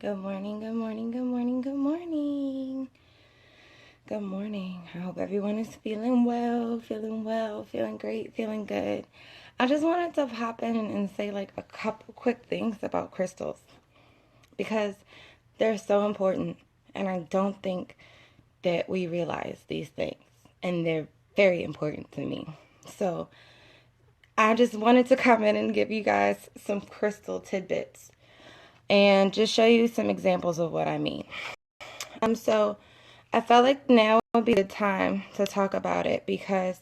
Good morning, good morning, good morning, good morning. Good morning. I hope everyone is feeling well, feeling great, feeling good. I just wanted to pop in and say like a couple quick things about crystals because they're so important and I don't think that we realize these things and they're very important to me. So I just wanted to come in and give you guys some crystal tidbits and just show you some examples of what I mean. So I felt like now would be the time to talk about it because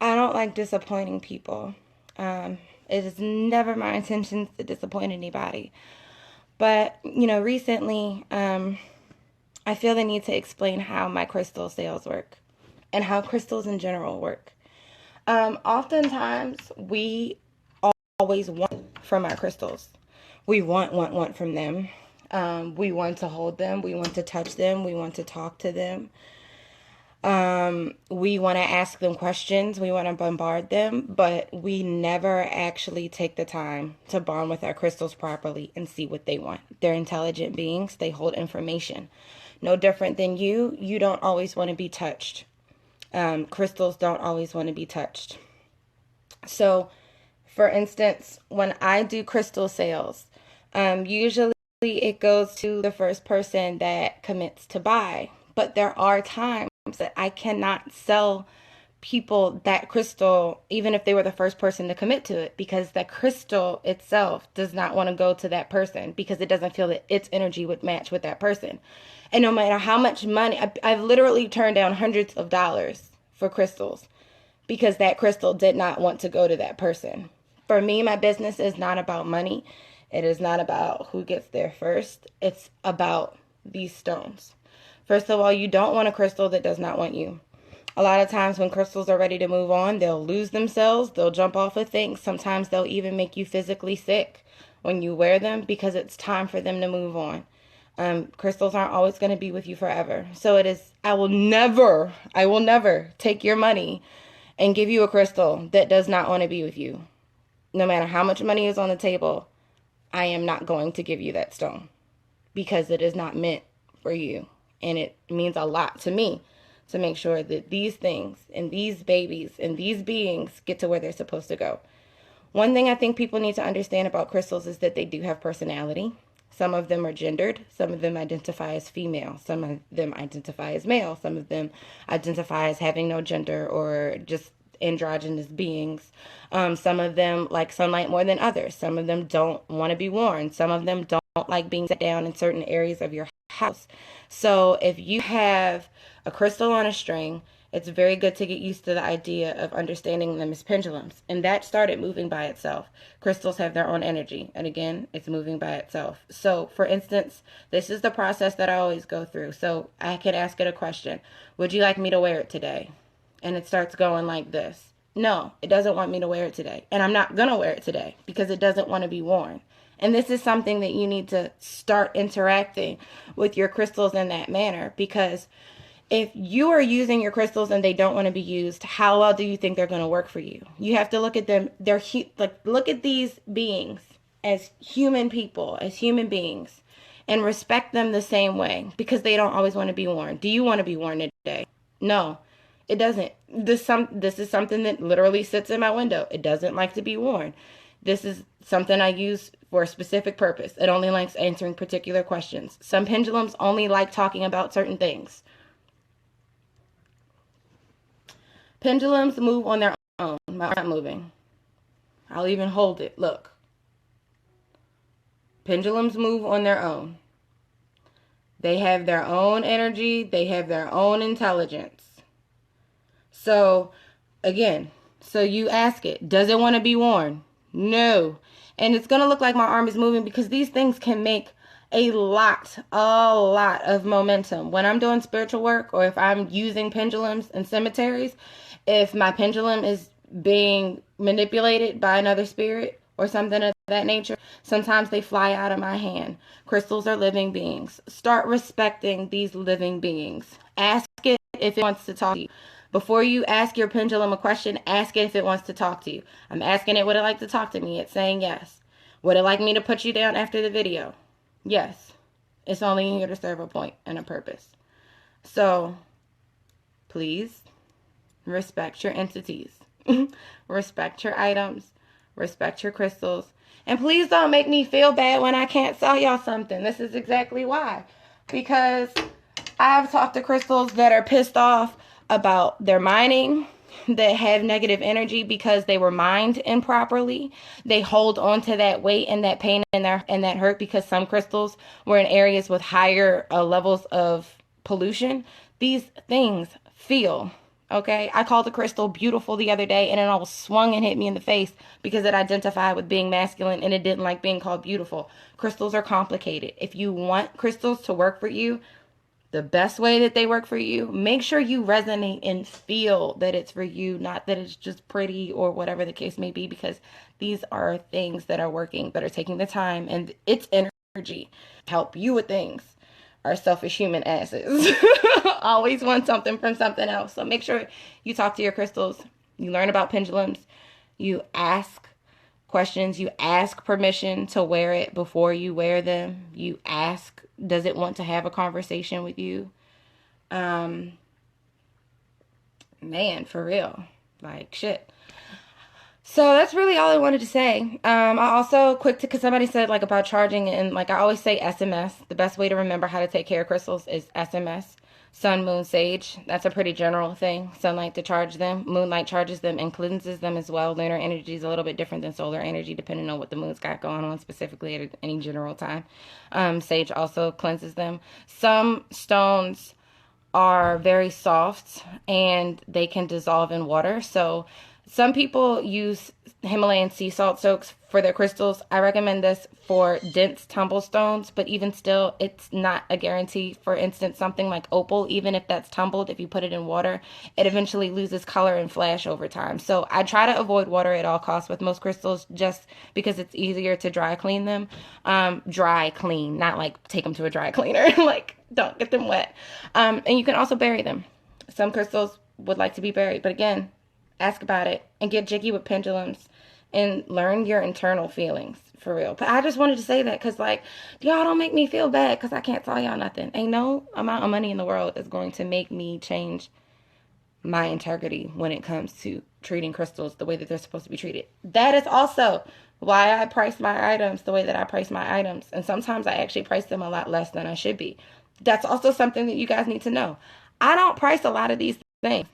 I don't like disappointing people. Um, it is never my intentions to disappoint anybody. But, recently, I feel the need to explain how my crystal sales work and how crystals in general work. Oftentimes, we always want from our crystals. We want from them. We want to hold them. We want to touch them. We want to talk to them. We want to ask them questions. We want to bombard them, but we never actually take the time to bond with our crystals properly and see what they want. They're intelligent beings. They hold information. No different than you. You don't always want to be touched. Crystals don't always want to be touched. So, for instance, when I do crystal sales, usually it goes to the first person that commits to buy. But there are times that I cannot sell people that crystal, even if they were the first person to commit to it, because the crystal itself does not want to go to that person because it doesn't feel that its energy would match with that person. And no matter how much money, I've literally turned down hundreds of dollars for crystals because that crystal did not want to go to that person. For me, my business is not about money. It is not about who gets there first. It's about these stones. First of all, you don't want a crystal that does not want you. A lot of times when crystals are ready to move on, they'll lose themselves, they'll jump off of things. Sometimes they'll even make you physically sick when you wear them because it's time for them to move on. Crystals aren't always going to be with you forever. So I will never take your money and give you a crystal that does not want to be with you. No matter how much money is on the table, I am not going to give you that stone because it is not meant for you. And it means a lot to me to make sure that these things and these babies and these beings get to where they're supposed to go. One thing I think people need to understand about crystals is that they do have personality. Some of them are gendered. Some of them identify as female. Some of them identify as male. Some of them identify as having no gender or just androgynous beings. Some of them like sunlight more than others. Some of them don't want to be worn. Some of them don't like being set down in certain areas of your house. So if you have a crystal on a string, it's very good to get used to the idea of understanding them as pendulums. And that started moving by itself. Crystals have their own energy. And again, it's moving by itself. So, for instance, this is the process that I always go through. So I could ask it a question. Would you like me to wear it today? And it starts going like this. No, it doesn't want me to wear it today. And I'm not going to wear it today because it doesn't want to be worn. And this is something that you need to start interacting with your crystals in that manner because if you are using your crystals and they don't want to be used, how well do you think they're going to work for you? You have to look at them. Look at these beings as human people, as human beings, and respect them the same way because they don't always want to be worn. Do you want to be worn today? No, it doesn't. This is something that literally sits in my window. It doesn't like to be worn. This is something I use for a specific purpose. It only likes answering particular questions. Some pendulums only like talking about certain things. Pendulums move on their own. My arm's not moving. I'll even hold it. Look. Pendulums move on their own. They have their own energy. They have their own intelligence. So, again, so you ask it, does it want to be worn? No. And it's going to look like my arm is moving because these things can make a lot of momentum. When I'm doing spiritual work or if I'm using pendulums in cemeteries, if my pendulum is being manipulated by another spirit or something of that nature, sometimes they fly out of my hand. Crystals are living beings. Start respecting these living beings. Ask it if it wants to talk to you. Before you ask your pendulum a question, ask it if it wants to talk to you. I'm asking it, would it like to talk to me? It's saying yes. Would it like me to put you down after the video? Yes. It's only here to serve a point and a purpose. So please respect your entities, respect your items, respect your crystals, and please don't make me feel bad when I can't sell y'all something. This is exactly why. Because I've talked to crystals that are pissed off about their mining, that have negative energy because they were mined improperly. They hold on to that weight and that pain and that hurt because some crystals were in areas with higher levels of pollution. These things feel. Okay, I called the crystal beautiful the other day and it all swung and hit me in the face because it identified with being masculine and it didn't like being called beautiful. Crystals are complicated. If you want crystals to work for you, the best way that they work for you, make sure you resonate and feel that it's for you, not that it's just pretty or whatever the case may be, because these are things that are working, that are taking the time and it's energy to help you with things. Our selfish human asses always want something from something else. So make sure you talk to your crystals, you learn about pendulums, you ask questions, you ask permission to wear it before you wear them. You ask, does it want to have a conversation with you? Man, for real. Like, shit. So that's really all I wanted to say. I also because somebody said like about charging, and like I always say SMS. The best way to remember how to take care of crystals is SMS. Sun, moon, sage. That's a pretty general thing. Sunlight to charge them. Moonlight charges them and cleanses them as well. Lunar energy is a little bit different than solar energy, depending on what the moon's got going on specifically at any general time. Sage also cleanses them. Some stones are very soft and they can dissolve in water. So some people use Himalayan sea salt soaks for their crystals. I recommend this for dense tumble stones, but even still, it's not a guarantee. For instance, something like opal, even if that's tumbled, if you put it in water, it eventually loses color and flash over time. So I try to avoid water at all costs with most crystals just because it's easier to dry clean them. Dry clean, not like take them to a dry cleaner. Like, don't get them wet. And you can also bury them. Some crystals would like to be buried, but again, ask about it and get jiggy with pendulums and learn your internal feelings for real. But I just wanted to say that because, like, y'all don't make me feel bad because I can't tell y'all nothing. Ain't no amount of money in the world is going to make me change my integrity when it comes to treating crystals the way that they're supposed to be treated. That is also why I price my items the way that I price my items. And sometimes I actually price them a lot less than I should be. That's also something that you guys need to know. I don't price a lot of these things.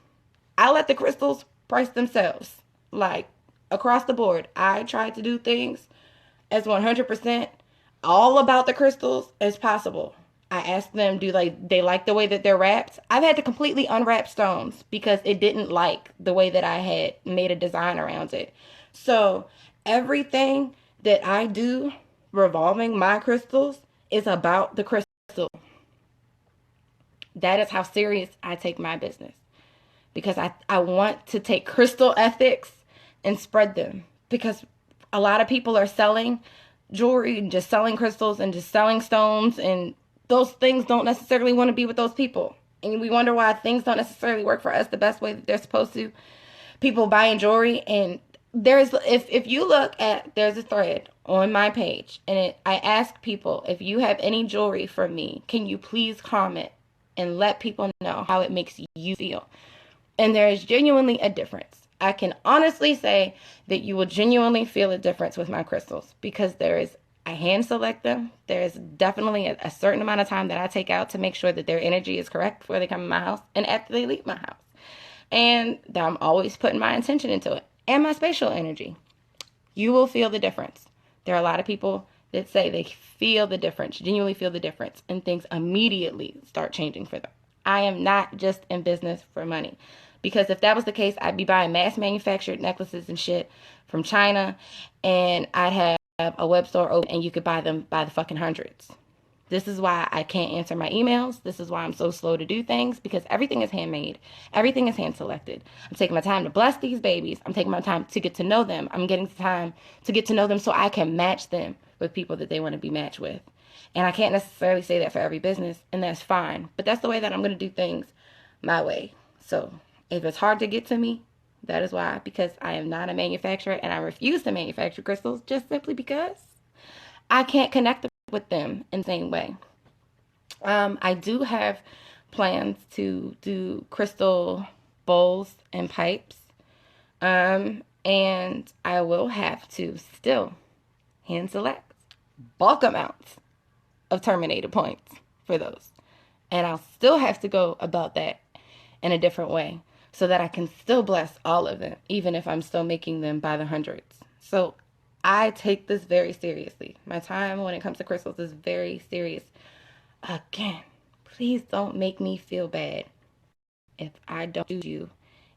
I let the crystals price themselves. Like, across the board, I try to do things as 100% all about the crystals as possible. I asked them, do they like the way that they're wrapped? I've had to completely unwrap stones because it didn't like the way that I had made a design around it. So everything that I do revolving my crystals is about the crystal. That is how serious I take my business. Because I want to take crystal ethics and spread them. Because a lot of people are selling jewelry and just selling crystals and just selling stones, and those things don't necessarily want to be with those people. And we wonder why things don't necessarily work for us the best way that they're supposed to. People buying jewelry, and if you look at, there's a thread on my page, and I ask people, if you have any jewelry for me, can you please comment and let people know how it makes you feel? And there is genuinely a difference. I can honestly say that you will genuinely feel a difference with my crystals because I hand select them. There is definitely a certain amount of time that I take out to make sure that their energy is correct before they come in my house and after they leave my house. And I'm always putting my intention into it and my spatial energy. You will feel the difference. There are a lot of people that say they feel the difference, genuinely feel the difference, and things immediately start changing for them. I am not just in business for money. Because if that was the case, I'd be buying mass manufactured necklaces and shit from China, and I'd have a web store open and you could buy them by the fucking hundreds. This is why I can't answer my emails. This is why I'm so slow to do things, because everything is handmade. Everything is hand selected. I'm taking my time to bless these babies. I'm taking my time to get to know them. I'm getting time to get to know them so I can match them with people that they want to be matched with. And I can't necessarily say that for every business, and that's fine. But that's the way that I'm going to do things my way. So if it's hard to get to me, that is why, because I am not a manufacturer and I refuse to manufacture crystals just simply because I can't connect with them in the same way. I do have plans to do crystal bowls and pipes. And I will have to still hand select bulk amounts of terminated points for those. And I'll still have to go about that in a different way so that I can still bless all of them, even if I'm still making them by the hundreds. So I take this very seriously. My time when it comes to crystals is very serious. Again, please don't make me feel bad if I don't do you.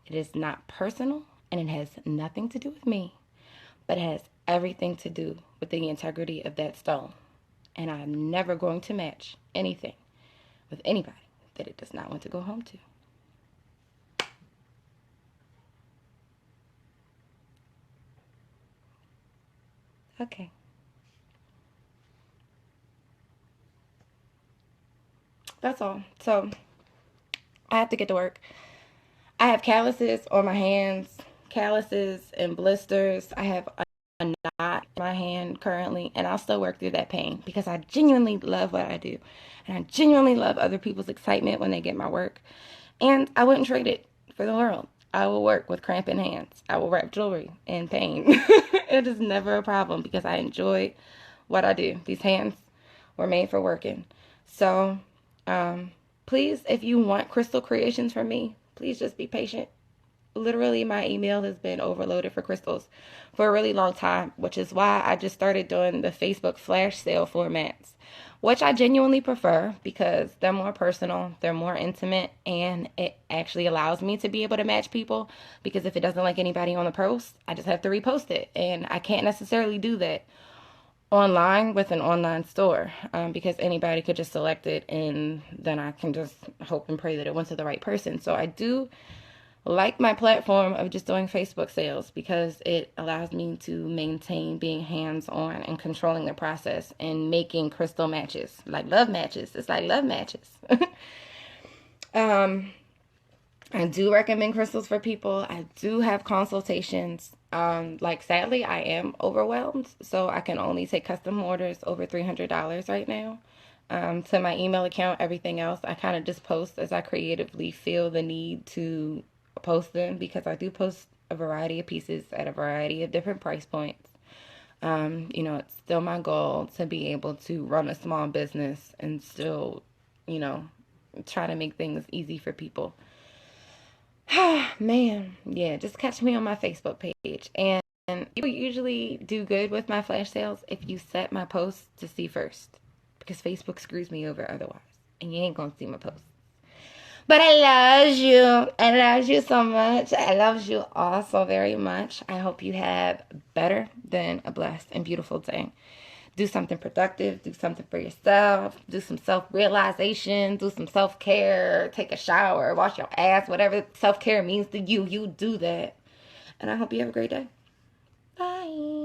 It is not personal and it has nothing to do with me, but it has everything to do with the integrity of that stone. And I'm never going to match anything with anybody that it does not want to go home to. Okay. That's all. So I have to get to work. I have calluses on my hands, calluses and blisters. I have a knot in my hand currently, and I'll still work through that pain because I genuinely love what I do. And I genuinely love other people's excitement when they get my work. And I wouldn't trade it for the world. I will work with cramping hands. I will wrap jewelry in pain. It is never a problem because I enjoy what I do. These hands were made for working. So, please, if you want crystal creations from me, please just be patient. Literally, my email has been overloaded for crystals for a really long time, which is why I just started doing the Facebook flash sale formats, which I genuinely prefer because they're more personal, they're more intimate, and it actually allows me to be able to match people because if it doesn't like anybody on the post, I just have to repost it, and I can't necessarily do that online with an online store because anybody could just select it and then I can just hope and pray that it went to the right person. So I do like my platform of just doing Facebook sales because it allows me to maintain being hands-on and controlling the process and making crystal matches, like love matches. It's like love matches. um, I do recommend crystals for people. I do have consultations. Like sadly, I am overwhelmed, so I can only take custom orders over $300 right now. To my email account, everything else, I kind of just post as I creatively feel the need to post them because I do post a variety of pieces at a variety of different price points. It's still my goal to be able to run a small business and still, you know, try to make things easy for people. Man, yeah, just catch me on my Facebook page. And people usually do good with my flash sales if you set my posts to see first. Because Facebook screws me over otherwise. And you ain't gonna see my posts. But I love you. I love you so much. I love you all so very much. I hope you have better than a blessed and beautiful day. Do something productive. Do something for yourself. Do some self-realization. Do some self-care. Take a shower. Wash your ass. Whatever self-care means to you, you do that. And I hope you have a great day.